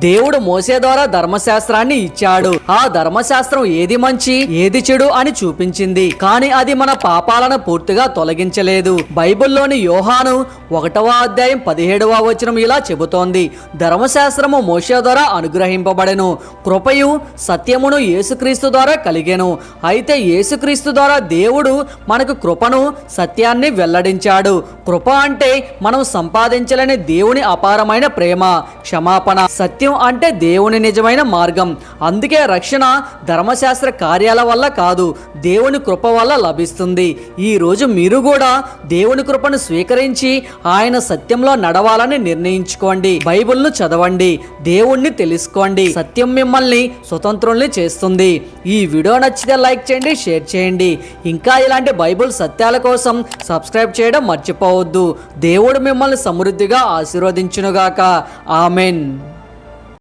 దేవుడు మోసే ద్వారా ధర్మశాస్త్రాన్ని ఇచ్చాడు. ఆ ధర్మశాస్త్రం ఏది మంచి ఏది చెడు అని చూపించింది, కానీ అది మన పాపాలను పూర్తిగా తొలగించలేదు. బైబిల్లోని యోహాను 1వ అధ్యాయం 17వ వచనం ఇలా చెబుతోంది, ధర్మశాస్త్రము మోసే ద్వారా అనుగ్రహింపబడెను, కృపయు సత్యమును యేసుక్రీస్తు ద్వారా కలిగెను. అయితే యేసుక్రీస్తు ద్వారా దేవుడు మనకు కృపను సత్యాన్ని వెల్లడించాడు. కృప అంటే మనం సంపాదించలేని దేవుని అపారమైన ప్రేమ, క్షమాపణ. సత్యం అంటే దేవుని నిజమైన మార్గం. అందుకే రక్షణ ధర్మశాస్త్ర కార్యాల వల్ల కాదు, దేవుని కృప వల్ల లభిస్తుంది. ఈ రోజు మీరు కూడా దేవుని కృపను స్వీకరించి ఆయన సత్యంలో నడవాలని నిర్ణయించుకోండి. బైబిల్ను చదవండి, దేవుణ్ణి తెలుసుకోండి. సత్యం మిమ్మల్ని స్వతంత్రుల్ని చేస్తుంది. ఈ వీడియో నచ్చితే లైక్ చేయండి, షేర్ చేయండి. ఇంకా ఇలాంటి బైబిల్ సత్యాల కోసం సబ్స్క్రైబ్ చేయడం మర్చిపోవద్దు. దేవుడు మిమ్మల్ని సమృద్ధిగా ఆశీర్వదించునుగాక. ఆమెన్.